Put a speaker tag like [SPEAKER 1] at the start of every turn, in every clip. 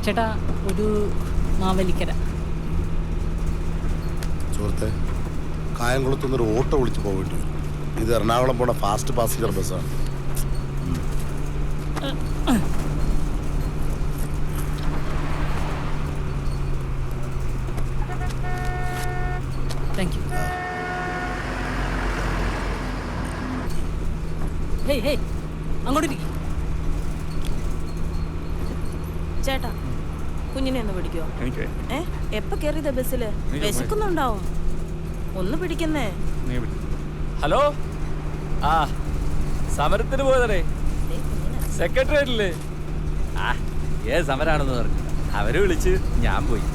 [SPEAKER 1] ചേട്ടാ ഒരു മാവലിക്കര.
[SPEAKER 2] സുഹൃത്തെ, കായംകുളത്തുനിന്നൊരു ഓട്ടോ വിളിച്ച് പോകേണ്ടി വരും. ഇത് എറണാകുളം പോണ ഫാസ്റ്റ് പാസഞ്ചർ ബസ്സാണ്.
[SPEAKER 1] Thank you. ഹേയ് ഹേയ് അങ്ങോട്ടിരിക്കും.
[SPEAKER 3] ചേട്ടാ കുഞ്ഞിനെ ഒന്ന് പിടിക്കോ? എപ്പ കേറിയത ബസ്സില്? വിശക്കുന്നുണ്ടാവും, ഒന്ന് പിടിക്കുന്നേ.
[SPEAKER 4] ഹലോ, ആ സമരത്തിന് പോയതേ സെക്രട്ടേറിയറ്റില്. ആ ഏത് സമരാണെന്ന് പറഞ്ഞു, അവര് വിളിച്ച് ഞാൻ പോയി.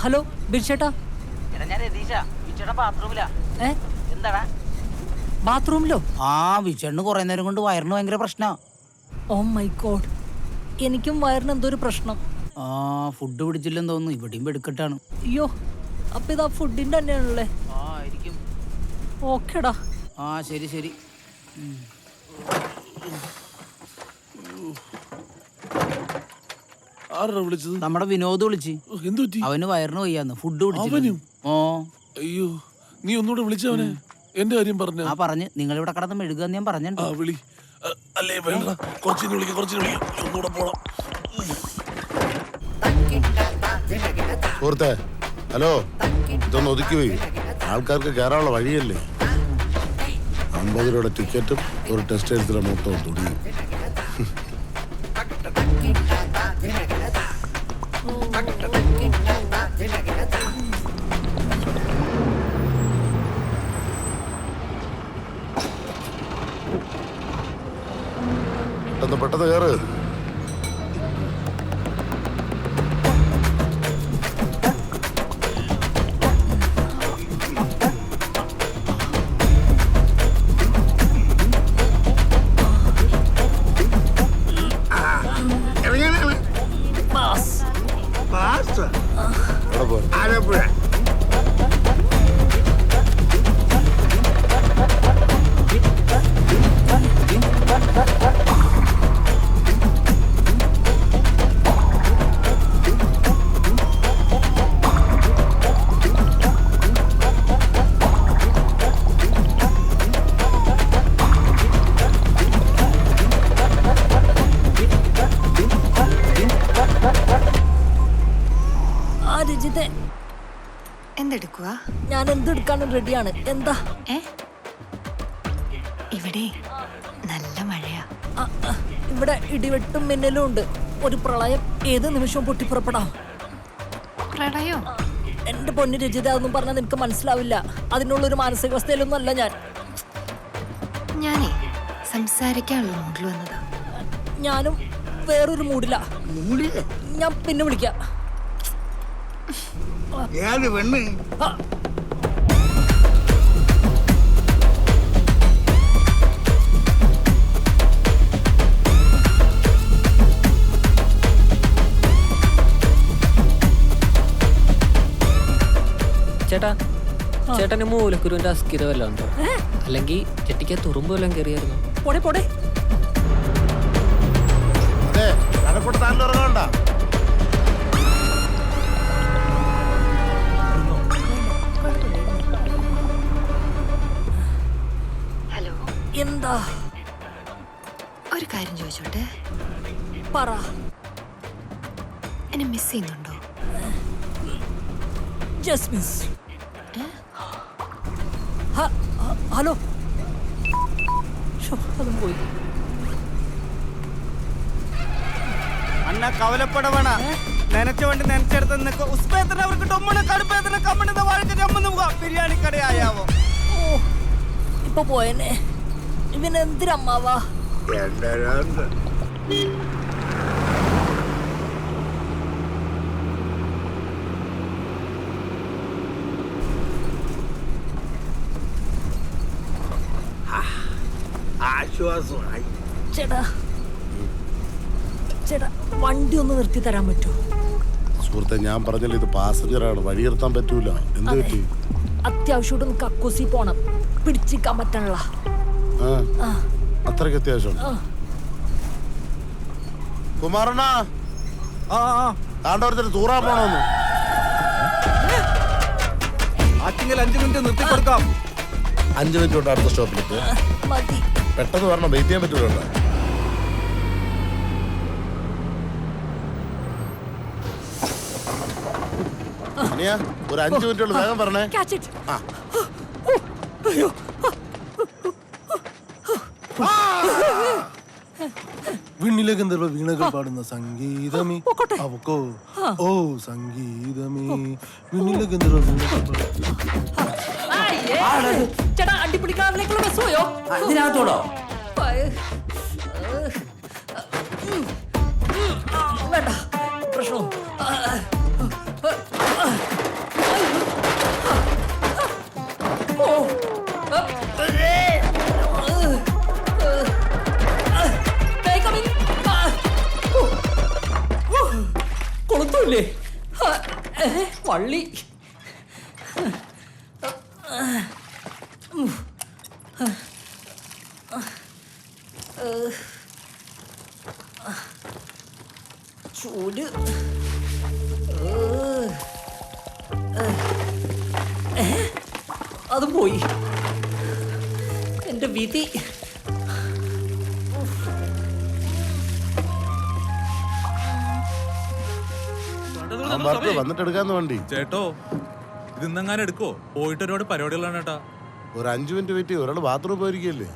[SPEAKER 1] ഹലോ ബിർച്ചേട്ടാ, ബാത്റൂമിലോ?
[SPEAKER 5] വിച്ചേട്ടന് കുറെ നേരം കൊണ്ട് വയറിന് ഭയങ്കര പ്രശ്നാ.
[SPEAKER 1] ഓ മൈ ഗോഡ്, എനിക്കും വയറിന് എന്തോ ഒരു പ്രശ്നം.
[SPEAKER 5] ഫുഡ് പിടിച്ചില്ലെന്ന് തോന്നുന്നു. ഇവിടെയും എടുക്കട്ടാണ്.
[SPEAKER 1] അയ്യോ, അപ്പൊ ഇതാ ഫുഡിന്റെ തന്നെയാണല്ലേ?
[SPEAKER 5] ആയിരിക്കും.
[SPEAKER 1] ഓക്കേടാ.
[SPEAKER 5] ശരി ശരി. നമ്മുടെ വിനോദ് വിളിച്ച്. അവന് വയറിന് വയ്യാന്ന്. ഫുഡ് പിടിച്ചു.
[SPEAKER 6] അയ്യോ, നീ ഒന്നുകൂടെ വിളിച്ചവനെ എന്റെ കാര്യം
[SPEAKER 5] പറഞ്ഞ് നിങ്ങൾ ഇവിടെ കടന്ന് മെഴുകാന്ന് ഞാൻ പറഞ്ഞിട്ടുണ്ട്.
[SPEAKER 6] അല്ലേ വേണ്ട, ഒന്നുകൂടെ പോണം.
[SPEAKER 2] സുഹൃത്തെ, ഹലോ, ഇതൊന്ന് ഒതുക്കി പോയി. ആൾക്കാർക്ക് കയറാനുള്ള വഴിയല്ലേ. 50 രൂപയുടെ ടിക്കറ്റും ഒരു ടെസ്റ്റ് എഴുത്തിലെ മൊത്തം തുടിയും. പെട്ടെന്ന് കയറ്.
[SPEAKER 7] ആലപ്പുഴ.
[SPEAKER 8] എന്തെടുക്കുക?
[SPEAKER 1] ഞാൻ എന്തെടുക്കാനും റെഡിയാണ്. എന്താ?
[SPEAKER 8] ഇവിടെ നല്ല മഴയാ.
[SPEAKER 1] ഇവിടെ ഇടിവെട്ടും മിന്നലും ഉണ്ട്. ഒരു പ്രളയം ഏത് നിമിഷവും പൊട്ടിപ്പുറപ്പെടാം.
[SPEAKER 8] പ്രളയോ?
[SPEAKER 1] എന്റെ പൊന്നു രചിത, അതൊന്നും പറഞ്ഞാൽ നിനക്ക് മനസ്സിലാവില്ല. അതിനുള്ളൊരു മാനസികാവസ്ഥയിലൊന്നും അല്ല ഞാൻ.
[SPEAKER 8] ഞാനേ സംസാരിക്കാനുള്ള മൂഡിൽ വന്നതാ.
[SPEAKER 1] ഞാനും വേറൊരു മൂഡിലാ. ഞാൻ പിന്നെ വിളിക്കാം.
[SPEAKER 7] ഏത് പെണ്ണ്?
[SPEAKER 9] ചേട്ടാ, ചേട്ടന് മൂലക്കുരുവിന്റെ അസ്ഥിര വല്ലതും ഉണ്ടോ? അല്ലെങ്കിൽ ചെട്ടിക്ക് തുറുമ്പ് വല്ലതും കയറിയായിരുന്നു?
[SPEAKER 1] പോടെ പോടെ.
[SPEAKER 8] ഹലോ,
[SPEAKER 1] എന്താ?
[SPEAKER 8] ഒരു കാര്യം ചോദിച്ചോട്ടെ?
[SPEAKER 1] പറ.
[SPEAKER 8] എന്നെ മിസ് ചെയ്യുന്നുണ്ടോ?
[SPEAKER 1] Just miss. ഹലോ, അതും പോയി.
[SPEAKER 5] അണ്ണ കവലപ്പടവണ നനച്ച വണ്ടി നനച്ചെടുത്ത് നിൽക്കുക. ഉസ്പേത്തിന് അവർക്ക് ടൊമ്മണ് കടുപ്പേത്തിന് കമ്മണിന്ന് വഴക്ക് ചമ്മന്ന് പോകാം. ബിരിയാണി കടയാവോ?
[SPEAKER 1] ഓ, ഇപ്പൊ പോയനെ. ഇവനെന്തിരമ്മാവാ?
[SPEAKER 5] ആശ്വാസമായി.
[SPEAKER 1] ചേട്ടാ ചേട്ടാ വണ്ടി ഒന്ന് നിർത്തി തരാൻ പറ്റുമോ?
[SPEAKER 2] സുഹൃത്തെ, ഞാൻ പറഞ്ഞല്ലോ ഇത് പാസഞ്ചറാണ്, വഴി നിർത്താൻ പറ്റൂല. എന്ത് പറ്റി?
[SPEAKER 1] അത്യാവശ്യമായിട്ടൊന്ന് കക്കൂസി പോണം, പിടിച്ചിക്കാൻ പറ്റണല്ല.
[SPEAKER 2] അത്രയ്ക്ക് അത്യാവശ്യം? കുമാരണ്ണ, താണ്ടോരത്തിന് തൂറാൻ പോണോന്ന്.
[SPEAKER 5] ആറ്റിങ്ങൽ 5 മിനിറ്റ് നിർത്തി കൊടുക്കാം.
[SPEAKER 2] 5 മിനിറ്റ് കൊണ്ട് അടുത്ത സ്റ്റോപ്പിലേക്ക്
[SPEAKER 1] മതി.
[SPEAKER 2] പെട്ടെന്ന് വരണം, വെയിറ്റ് ചെയ്യാൻ പറ്റൂല. ഒരു 5 മിനിറ്റ് ഉള്ളു, വേഗം പറഞ്ഞേ.
[SPEAKER 1] Catch it.
[SPEAKER 6] വിണ്ണിലെ ഗന്ധർവ വീണകൾ പാടുന്ന സംഗീതമേ അവക്കോ ഓ സംഗീതമേ വിണ്ണിലെ ഗന്ധർവ വീണകൾ
[SPEAKER 1] ചേട്ടാ അടിപിടിക്കാറിലേക്കുള്ള ബസ് പോയോ?
[SPEAKER 7] ഇതിനകത്തോടോ?
[SPEAKER 1] വേണ്ട, പ്രശ്നം. കൊളുത്തൂല്ലേ വള്ളി? ചൂട്. അത് പോയി എന്റെ വിധി.
[SPEAKER 2] വന്നിട്ട് എടുക്കാന്ന് വണ്ടി.
[SPEAKER 10] ചേട്ടോ ഇത് ഇന്നെങ്ങാനും എടുക്കോ? പോയിട്ട് ഒരുപാട് പരിപാടികളാണ് ചേട്ടാ.
[SPEAKER 2] ഒരു 5 മിനിറ്റ് വെയിറ്റ് ചെയ്യും. ഒരാൾ ബാത്റൂം പോയിരിക്കല്ലേ?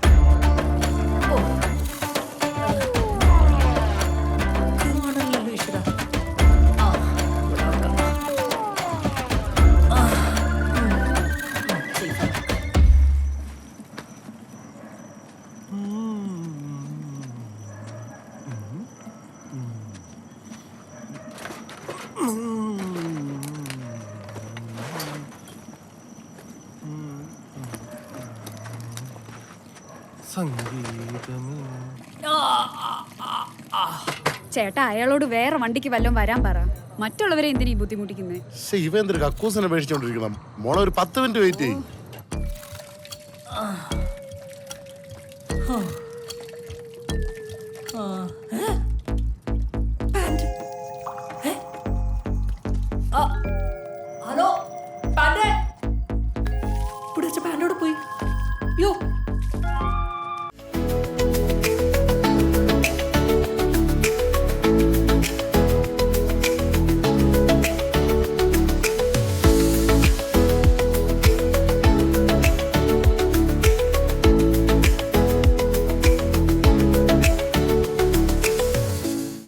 [SPEAKER 11] ചേട്ടാ അയാളോട് വേറെ വണ്ടിക്ക് വല്ലതും വരാൻ പറ. മറ്റുള്ളവരെ എന്തിനീ ബുദ്ധിമുട്ടിക്കുന്നേ?
[SPEAKER 2] ഇവ എന്തൊരു കക്കൂസിനെ പേടിച്ചോണ്ടിരിക്കണം. മോളെ ഒരു 10 മിനിറ്റ് വെയിറ്റ് ചെയ്യും.